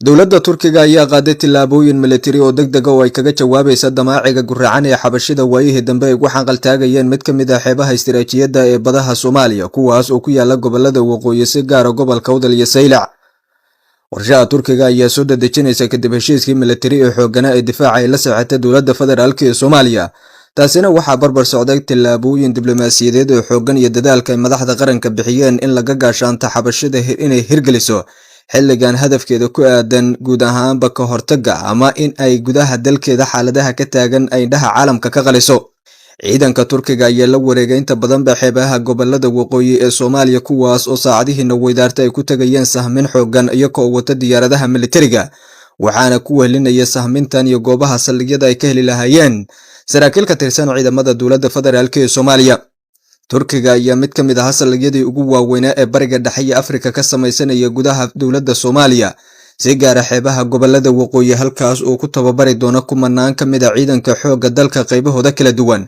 dowladda Turkiga ayaa qaaday tillaabooyin militari oo degdeg ah oo ay kaga jawaabaysa damaaciga guracan ee xabashida waayihii dambe ay ugu xanqaltaagayeen mid ka mid ah xeebaha istiraatiijiyadda ee badaha Soomaaliya kuwaas oo ku yaala gobolada waqooyi si gaar ah gobolka Awdal iyo Saylac. Warshaha Turkiga ayaa soo dadejinaysa kadib heshiiskii militari ee xoogana ee difaaca ay la saxatay dowladda federaalka ee Soomaaliya. taasina waxaa barbar socday tillaabooyin diblomaasiyadeed oo xoogan iyo dadaalka ay madaxda qaranka bixiyeen in laga gaashaanto xabashida inay hirgeliso xilligan hadafkeeda ku aadan guud ahaanba ka hortagga ama in ay gudaha dalkeeda xaaladaha ka taagan ay indhaha caalamka ka qaliso. ciidanka Turkiga ayaa la wareegay inta badan xeebaha gobolada waqooyi ee Soomaaliya kuwaas oo saacadihiina weydaarta ay ku tagayeen sahmin xoogan iyagoo wata diyaaradaha militariga waxaana ku welinaya sahmintan iyo goobaha saldhigyada ay ka heli lahaayeen saraakiil ka tirsan ciidamada dowladda federaalka ee Soomaaliya. Turkiga ayaa mid ka mid ah saldhigyadii ugu waaweynaa ee bariga dhexe iyo Afrika ka samaysanaya gudaha dowladda Soomaaliya si gaar ah xeebaha gobolada waqooyi halkaas oo ku tababari doona kumanaan ka mid ah ciidanka xoogga dalka qaybahooda kala duwan,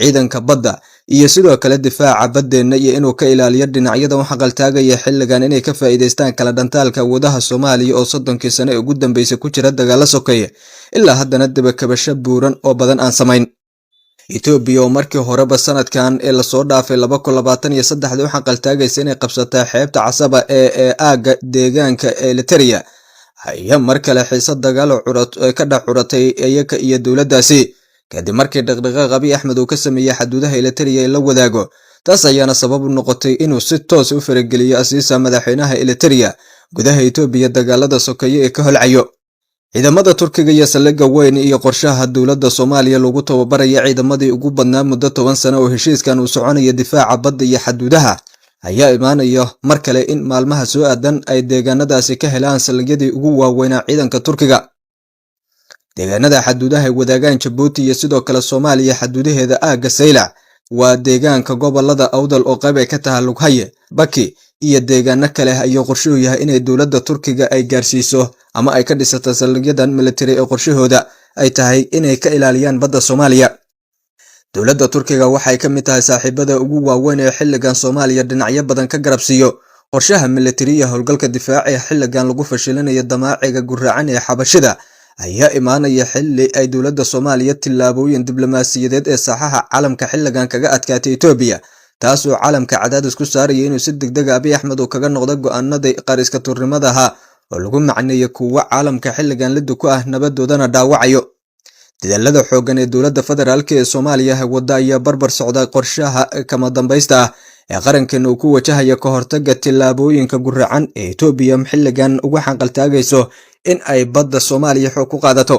ciidanka badda iyo sidoo kale difaaca baddeena iyo inuu ka ilaaliyo dhinacyada u xaqaltaagaya xilligan inay ka faa'iideystaan kala dhantaalka wadaha Soomaaliya oo 30 sano ugu dambeysay ku jira dagaal sokeeye ilaa haddana daba kabasho buuran oo badan aan samayn. Ethiopia oo markii horeba sanadkan ee la soo dhaafay 2023 u xaqaltaagaysa inay qabsataa xeebta Casaba ee aaga deegaanka Eritrea ayaa mar kale xiisad dagaal ka dhex curatay iyaga iyo dowladdaasi kadib markii dhaqdhaqaaq Abiy Ahmed uu ka sameeyay xuduudaha Eritrea la wadaago. taas ayaana sabab u noqotay inuu si toos u farageliyo asiisa madaxweynaha Eritrea gudaha Ethiopia dagaalada sokeeye ee ka holcayo. ciidamada Turkiga iyo saldhigga weyn iyo qorshaha dowladda Soomaaliya lagu tababaraya ciidamadii ugu badnaa muddo 10 sano oo heshiiskan uu soconayo difaaca badda iyo xuduudaha ayaa imaanaya mar kale in maalmaha soo aadan ay deegaanadaasi ka helaan saldhigyadii ugu waaweynaa ciidanka Turkiga. deegaanada xuduudaha ay wadaagaan Djibouti iyo sidoo kale Soomaaliya xuduudaheeda aaga Saylac waa deegaanka gobolada Awdal oo qayb ka tahay Lughaye, Baki iyo deegaano kale ayuu qorshuhu yahay inay dowladda Turkiga ay gaarsiiso ama ay ka dhisato saldhigyadan militari ee qorshahooda ay tahay inay ka ilaaliyaan badda Soomaaliya. dowladda Turkiga waxay ka mid tahay saaxiibada ugu waaweyn ee xilligan Soomaaliya dhinacyo badan ka garabsiyo qorshaha militari iyo howlgalka difaaca ee xilligan lagu fashilinayo damaaciga guracan ee xabashida ayaa imaanaya xilli ay dowladda Soomaaliya tillaabooyin diblomaasiyadeed ee saxaha caalamka xilligan kaga adkaatay Ethiopia taas oo caalamka cadaadis ku saaraya inuu si degdeg ah Abiy Ahmed uu kaga noqdo go'aanada qariska turnimadaha oo lagu macneeyo kuwa caalamka xilligan lid ku ah nabadoodana dhaawacayo. dadaalada xoogan ee dowladda federaalka ee Soomaaliya wada ayaa barbar socda qorshaha kama dambaysta ah ee qarankeena uu ku wajahayo ka hortagga tillaabooyinka guracan ee Ethiopia xilligan ugu xanqaltaagayso in ay badda Soomaaliya xoog ku qaadato.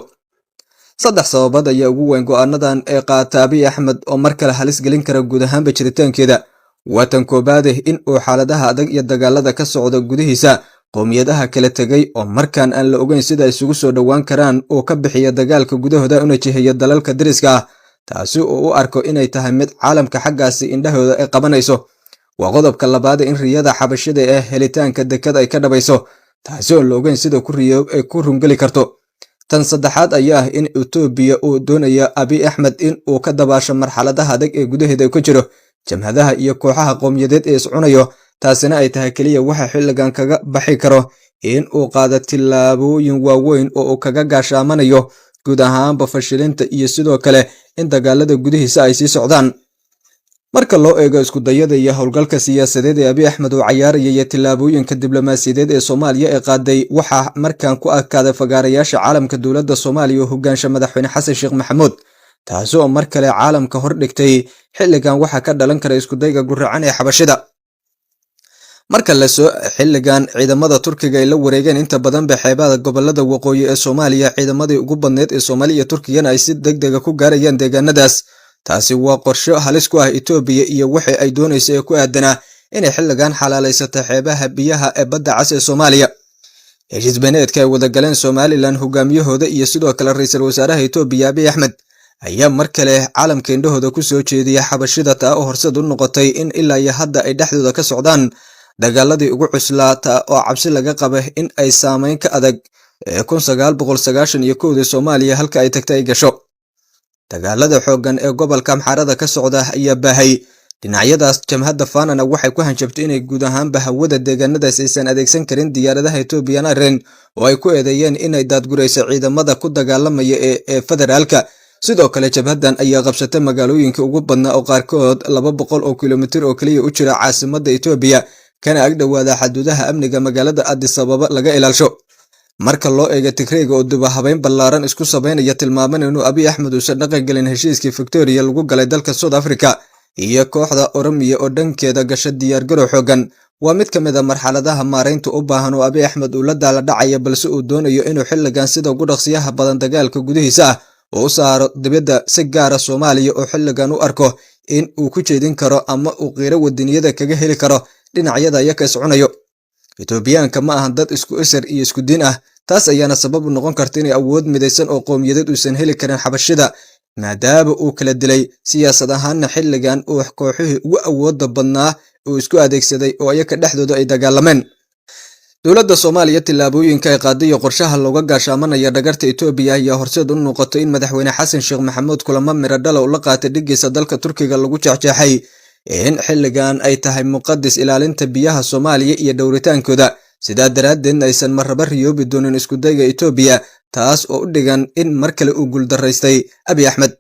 saddex sababood ayaa ugu weyn go'aanadan ee qaata Abiy Ahmed oo mar kale halis gelin kara guud ahaan jiritaankeeda. watan koobaad in uu xaaladaha adag iyo dagaalada ka socda gudihiisa qowmiyadaha kala tagay oo markaan aan la ogeyn sida isugu soo dhawaan karaan oo ka bixiya dagaalka gudahooda una jiheeya dalalka dariska ah taasi oo u arko inay tahay mid caalamka xaggaasi indhahooda ay qabanayso. waa qodobka labaad in riyada xabashida ee helitaanka dekad ay ka dhabayso taasi oo la ogeyn sida ku rungeli karto. tan saddexaad ayaa ah in Ethiopia uu doonayo Abiy Ahmed in uu ka dabaasho marxaladaha adag ee gudaheeda ku jiro jamhadaha iyo kooxaha qowmiyadeed ee iscunayo taasina ay tahay kaliya waxa xilligan kaga baxi karo in uu qaado tillaabooyin waaweyn oo uu kaga gaashaamanayo guud ahaanba fashilinta iyo sidoo kale in dagaalada gudihiisa ay sii socdaan. marka loo eego isku dayada iyo howlgalka siyaasadeed ee Abiy Ahmed oo ciyaaraya iyo tillaabooyinka diblomaasiyadeed ee Soomaaliya ee qaaday waxa markaan ku adkaaday fagaarayaasha caalamka dowladda Soomaaliya oo hogaansha madaxweyne Xasan Sheekh Maxamuud taas oo mar kale caalamka hor dhigtay xilligan waxa ka dhalan kara isku dayga guracan ee xabashida. marka la soo xilligan ciidamada Turkiga ay la wareegeen inta badan xeebaha gobolada waqooyi ee Soomaaliya ciidamadii ugu badneed ee Soomaaliya Turkiyana ay si degdeg ah ku gaarayaan deegaanadaas. taasi waa qorshe halis ku ah Ethiopia iyo waxa ay doonayso ku aadanaa inay xilligan xalaalaysato xeebaha biyaha ee badda cas ee Soomaaliya. heshiis beeneedka ay wada galeen Somaliland hogaamiyahooda iyo sidoo kale ra'iisul wasaaraha Ethiopia Abiy Ahmed ayaa mar kale caalamka indhahooda ku soo jeediyay xabashida taa oo horseed u noqotay in ilaa iyo hadda ay dhexdooda ka socdaan dagaaladii ugu cuslaata oo cabsi laga qaba in ay saameyn ka adag 1991 Soomaaliya halka ay tagtay gasho. dagaalada xoogan ee gobolka Amxaarada ka socda ayaa baahay dhinacyadaas jamhadda Faanana waxay ku hanjabtay inay guud ahaanba hawada deegaanadaas aysan adeegsan karin diyaaradaha Ethiopian Airlines oo ay ku eedeeyeen inay daadgurayso ciidamada ku dagaalamaya ee federaalka. sidoo kale jabhadan ayaa qabsatay magaalooyinka ugu badnaa oo qaarkood 200 oo kiiloomitir oo kaliya u jira caasimadda Itoobiya kana ag dhawaada xuduudaha amniga magaalada Addis Ababa laga ilaalisho. marka loo eego Tigreega oo dib habeyn ballaaran isku sameynaya tilmaaman inuu Abiy Ahmed uusan dhaqan galin heshiiskii Victoria lagu galay dalka South Africa iyo kooxda Oromiya oo dhankeeda gashay diyaar garow xooggan waa mid ka mid ah marxaladaha maareynta u baahan oo Abiy Ahmed uu la daala dhacaya balse uu doonayo inuu xilligan sida ugu dhaqsiyaha badan dagaalka gudihiisa oo saaro dibadda si gaar ah Soomaaliya oo xilligan u arko in uu ku jeedin karo ama uu qiiro wadaniyada kaga heli karo dhinacyada iyaga soconayo. Itoobiyaanka ma ahan dad isku isir iyo isku diin ah, taas ayaana sabab u noqon karta inay awood midaysan oo qowmiyadeed uusan heli karin xabashida maadaama uu kala dilay siyaasad ahaanna xilligan uu kooxihii ugu awoodda badnaa uu isku adeegsaday oo iyaga dhexdooda ay dagaalameen. dowladda Soomaaliya tilaabooyinka ay qaaday qorshaha looga gaashaamanaya dhagarta Itoobiya ayaa horseed u noqotay in madaxweyne Xasan Sheekh Maxamuud kulamo miro dhal oo la qaatay dhigiisa dalka Turkiga lagu jeexjeexay in xilligan ay tahay muqaddis ilaalinta biyaha Soomaaliya iyo dhowritaankooda sidaa daraaddeed aysan marraba riyoobi doonin isku dayga Itoobiya taas oo u dhigan in mar kale uu guul daraystay Abiy Ahmed.